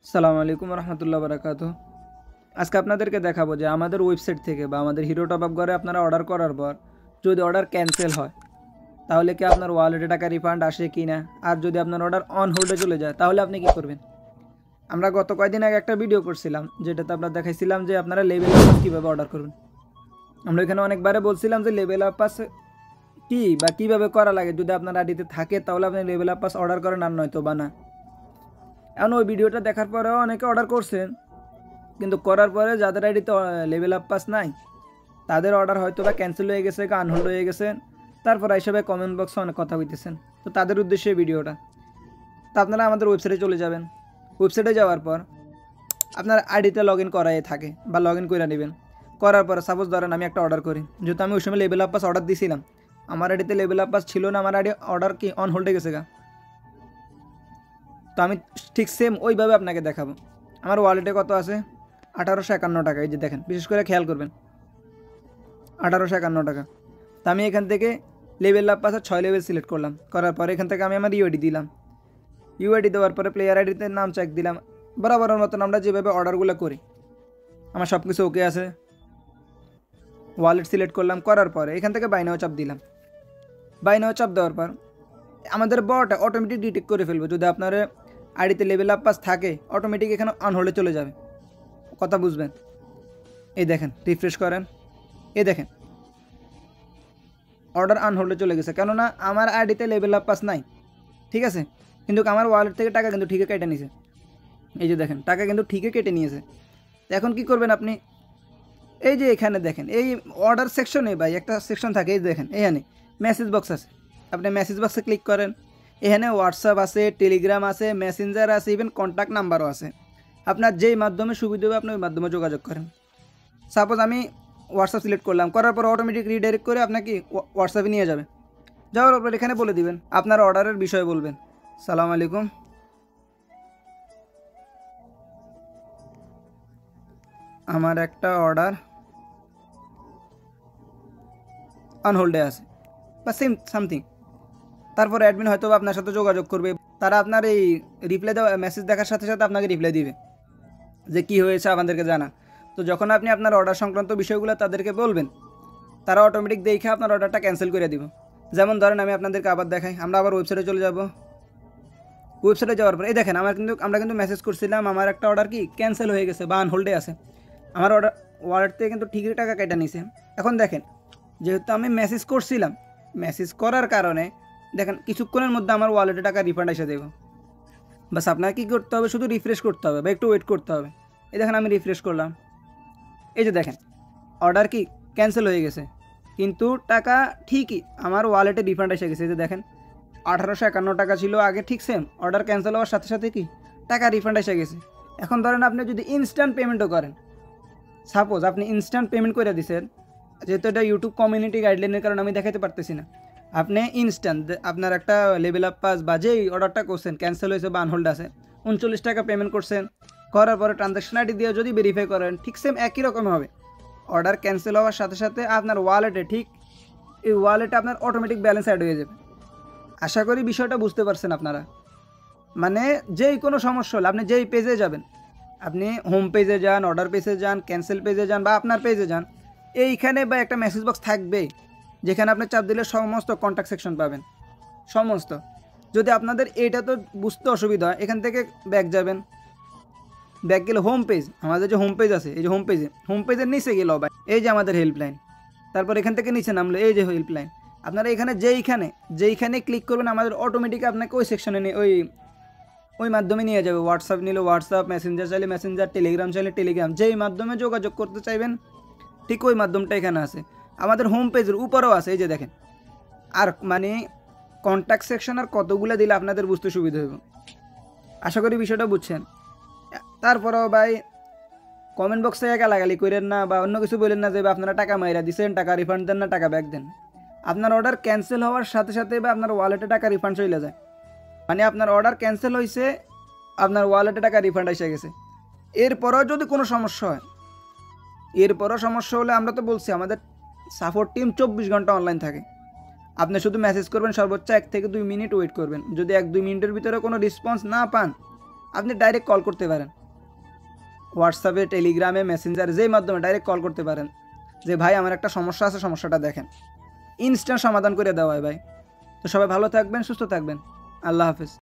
আসসালামু আলাইকুম রহমতুল্লাহ বারাকাতুহু। আজকে আপনাদেরকে দেখাবো যে আমাদের ওয়েবসাইট থেকে বা আমাদের হিরো টপ আপ করে আপনারা অর্ডার করার পর যদি অর্ডার ক্যান্সেল হয় তাহলে কি আপনার ওয়ালেটে টাকা রিফান্ড আসে কি না, আর যদি আপনার অর্ডার অন হোল্ডে চলে যায় তাহলে আপনি কি করবেন। আমরা গত কয়েকদিন আগে একটা ভিডিও করছিলাম যেটাতে আপনারা দেখাইছিলাম যে আপনারা লেভেল আপ পাস কীভাবে অর্ডার করবেন। আমরা এখানে অনেকবারে বলছিলাম যে লেভেল আপ পাস কী বা কীভাবে করা লাগে, যদি আপনার আইডিতে থাকে তাহলে আপনি লেভেল আপ পাস অর্ডার করেন, আর নয়তো বা না। এখন ওই ভিডিওটা দেখার পরেও অনেকে অর্ডার করছেন, কিন্তু করার পরে যাদের আইডিতে লেভেল আপ পাস নাই তাদের অর্ডার হয়তো বা ক্যান্সেল হয়ে গেছে, আনহোল্ড হয়ে গেছে। তারপর হিসাবে কমেন্ট বক্সে অনেক কথা বলতেছেন, তো তাদের উদ্দেশ্যে ভিডিওটা। তো আপনারা আমাদের ওয়েবসাইটে চলে যাবেন। ওয়েবসাইটে যাওয়ার পর আপনার আইডিতে লগ ইন করাই থাকে বা লগ ইন করে নেবেন। করার পর সাপোজ ধরেন আমি একটা অর্ডার করি, যেহেতু আমি ওই সময় লেভেল আপ পাস অর্ডার দিয়েছিলাম, আমার আইডিতে লেভেল আপ পাস ছিল না, আমার আইডি অর্ডার কি অন হোল্ডে গেছে গা। তো আমি ঠিক সেম ওইভাবে আপনাকে দেখাবো। আমার ওয়ালেটে কত আছে? 1851 টাকা। এই যে দেখেন, বিশেষ করে খেয়াল করবেন 1851 টাকা। তো আমি এখান থেকে লেভেল আপ পাসে 6 লেভেল সিলেক্ট করলাম। করার পরে এখান থেকে আমি আমার ইউআইডি দিলাম। ইউআইডি দেওয়ার পরে প্লেয়ার আইডিতে নাম চেক দিলাম। বরাবরের মতন আমরা যেভাবে অর্ডারগুলো করি, আমার সব কিছু ওকে আছে। ওয়ালেট সিলেক্ট করলাম, করার পরে এখান থেকে বাই নাও চাপ দিলাম। বাই নাও চাপ দেওয়ার পর আমাদের বট অটোমেটিক ডিটেক্ট করে ফেলবে। যদি আপনার আইডিতে লেভেল আপ পাস থাকে অটোমেটিক এখানে অনহোল্ডে চলে যাবে। কথা বুঝবেন? এই দেখেন, রিফ্রেশ করেন, এই দেখেন অর্ডার আনহোল্ডে চলে গেছে, কেননা আমার আইডিতে লেভেল আপ পাস নাই। ঠিক আছে, কিন্তু আমার ওয়ালেট থেকে টাকা কিন্তু ঠিকই কেটে নিয়েছে। এই যে দেখেন, টাকা কিন্তু ঠিকই কেটে নিয়েছে। এখন কি করবেন আপনি? এই যে এখানে দেখেন, এই অর্ডার সেকশনে ভাই একটা সেকশন থাকে, এই দেখেন এখানে মেসেজ বক্স আছে। আপনি মেসেজ বক্সে ক্লিক করেন, এখানে হোয়াটসঅ্যাপ আছে, টেলিগ্রাম আছে, মেসেঞ্জার আছে, ইভেন কন্ট্যাক্ট নাম্বারও আছে। আপনার যেই মাধ্যমে সুবিধা হবে আপনি ওই মাধ্যমে যোগাযোগ করেন। সাপোজ আমি হোয়াটসঅ্যাপ সিলেক্ট করলাম, করার পর অটোমেটিক রিডাইরেক্ট করে আপনাকে হোয়াটসঅ্যাপে নিয়ে যাবে। যাওয়ার পর এখানে বলে দিবেন আপনার অর্ডারের বিষয় বলবেন। সালাম আলাইকুম, আমার একটা অর্ডার অনহোল্ডে আছে বা সেম সামথিং। তারপর অ্যাডমিন হয়তো আপনার সাথে যোগাযোগ করবে। তারা আপনার এই রিপ্লাই দেওয়া মেসেজ দেখার সাথে সাথে আপনাকে রিপ্লাই দিবে যে কী হয়েছে আমাদেরকে জানা। তো যখন আপনি আপনার অর্ডার সংক্রান্ত বিষয়গুলো তাদেরকে বলবেন, তারা অটোমেটিক দেখে আপনার অর্ডারটা ক্যান্সেল করে দিব। যেমন ধরেন আমি আপনাদেরকে আবার দেখাই, আমরা আবার ওয়েবসাইটে চলে যাব। ওয়েবসাইটে যাওয়ার পর এই দেখেন, আমরা কিন্তু মেসেজ করছিলাম আমার একটা অর্ডার কি ক্যান্সেল হয়ে গেছে বা আনহোল্ডে আছে। আমার অর্ডার ওয়ালেট থেকে কিন্তু ঠিকই টাকা কেটে নিছে। এখন দেখেন, যেহেতু আমি মেসেজ করছিলাম, মেসেজ করার কারণে দেখেন কিছুক্ষণের মধ্যে আমার ওয়ালেটে টাকা রিফান্ড এসে দেবো। বাস আপনাকে কী করতে হবে, শুধু রিফ্রেশ করতে হবে বা একটু ওয়েট করতে হবে। এই দেখেন আমি রিফ্রেশ করলাম, এই যে দেখেন অর্ডার কি ক্যান্সেল হয়ে গেছে, কিন্তু টাকা ঠিকই আমার ওয়ালেটে রিফান্ড এসে গেছে। এই যে দেখেন 1851 টাকা ছিল আগে, ঠিক সেম অর্ডার ক্যান্সেল হওয়ার সাথে সাথে কি টাকা রিফান্ড এসে গেছে। এখন ধরেন আপনি যদি ইনস্ট্যান্ট পেমেন্টও করেন, সাপোজ আপনি ইনস্ট্যান্ট পেমেন্ট করে দিচ্ছেন, যেহেতু এটা ইউটিউব কমিউনিটি গাইডলাইনের কারণে আমি দেখাতে পারতেছি না। আপনি ইনস্ট্যান্ট আপনার একটা লেভেল আপ পাস বা যেই অর্ডারটা করছেন ক্যান্সেল হয়েছে বা আনহোল্ড আছে 39 টাকা পেমেন্ট করছেন, করার পরে ট্রানজ্যাকশন আইডি দিয়ে যদি ভেরিফাই করেন ঠিক সেম একই রকম হবে। অর্ডার ক্যান্সেল হওয়ার সাথে সাথে আপনার ওয়ালেটে ঠিক এই ওয়ালেটে আপনার অটোমেটিক ব্যালেন্স অ্যাড হয়ে যাবে। আশা করি বিষয়টা বুঝতে পারছেন আপনারা। মানে যেই কোনো সমস্যা হলে আপনি যেই পেজে যাবেন, আপনি হোম পেজে যান, অর্ডার পেজে যান, ক্যান্সেল পেজে যান বা আপনার পেজে যান, এইখানে বা একটা মেসেজ বক্স থাকবে যেখানে আপনি চাপ দিলে সমস্ত কন্ট্যাক্ট সেকশন পাবেন, সমস্ত। যদি আপনাদের এটা তো বুঝতে অসুবিধা হয়, এখান থেকে ব্যাক যাবেন, ব্যাক গেলে হোম পেজ, আমাদের যে হোম পেজ আছে, এই যে হোম পেজের নিচে গেল ভাই এই যে আমাদের হেল্পলাইন। তারপর এখান থেকে নিচে নামলো এই যে হেল্পলাইন। আপনারা এখানে যেইখানে ক্লিক করবেন আমাদের অটোমেটিক আপনাকে ওই সেকশনে নিয়ে ওই মাধ্যমে নিয়ে যাবে। হোয়াটসঅ্যাপ নিলে হোয়াটসঅ্যাপ, মেসেঞ্জার চাইলে মেসেঞ্জার, টেলিগ্রাম চাইলে টেলিগ্রাম, যেই মাধ্যমে যোগাযোগ করতে চাইবেন ঠিক ওই মাধ্যমটা এখানে আছে। আমাদের হোম পেজের উপরেও আছে, এই যে দেখেন। আর মানে কন্ট্যাক্ট সেকশন আর কতগুলো দিলে আপনাদের বুঝতে সুবিধা হবে। আশা করি বিষয়টা বুঝছেন। তারপরেও ভাই কমেন্ট বক্সে গালাগালি করেন না বা অন্য কিছু বলেন না যে আপনারা টাকা মাইরা দিচ্ছেন, টাকা রিফান্ড দেন না, টাকা ব্যাক দেন। আপনার অর্ডার ক্যান্সেল হওয়ার সাথে সাথে বা আপনার ওয়ালেটে টাকা রিফান্ড চলে যায়। মানে আপনার অর্ডার ক্যান্সেল হয়েছে, আপনার ওয়ালেটে টাকা রিফান্ড এসে গেছে। এরপরও যদি কোনো সমস্যা হয়, হলে আমরা তো বলছি আমাদের সাপোর্ট টিম 24 ঘন্টা অনলাইন থাকে। আপনি শুধু মেসেজ করবেন, সর্বোচ্চ 1 থেকে 2 মিনিট ওয়েট করবেন। যদি 1-2 মিনিটের ভিতরে কোনো রেসপন্স না পান, আপনি ডাইরেক্ট কল করতে পারেন, হোয়াটসঅ্যাপে, টেলিগ্রামে, মেসেঞ্জারে, যেই মাধ্যমে ডাইরেক্ট কল করতে পারেন যে ভাই আমার একটা সমস্যা আছে, সমস্যাটা দেখেন। ইনস্ট্যান্ট সমাধান করে দেওয়া হয় ভাই। তো সবাই ভালো থাকবেন, সুস্থ থাকবেন। আল্লাহ হাফেজ।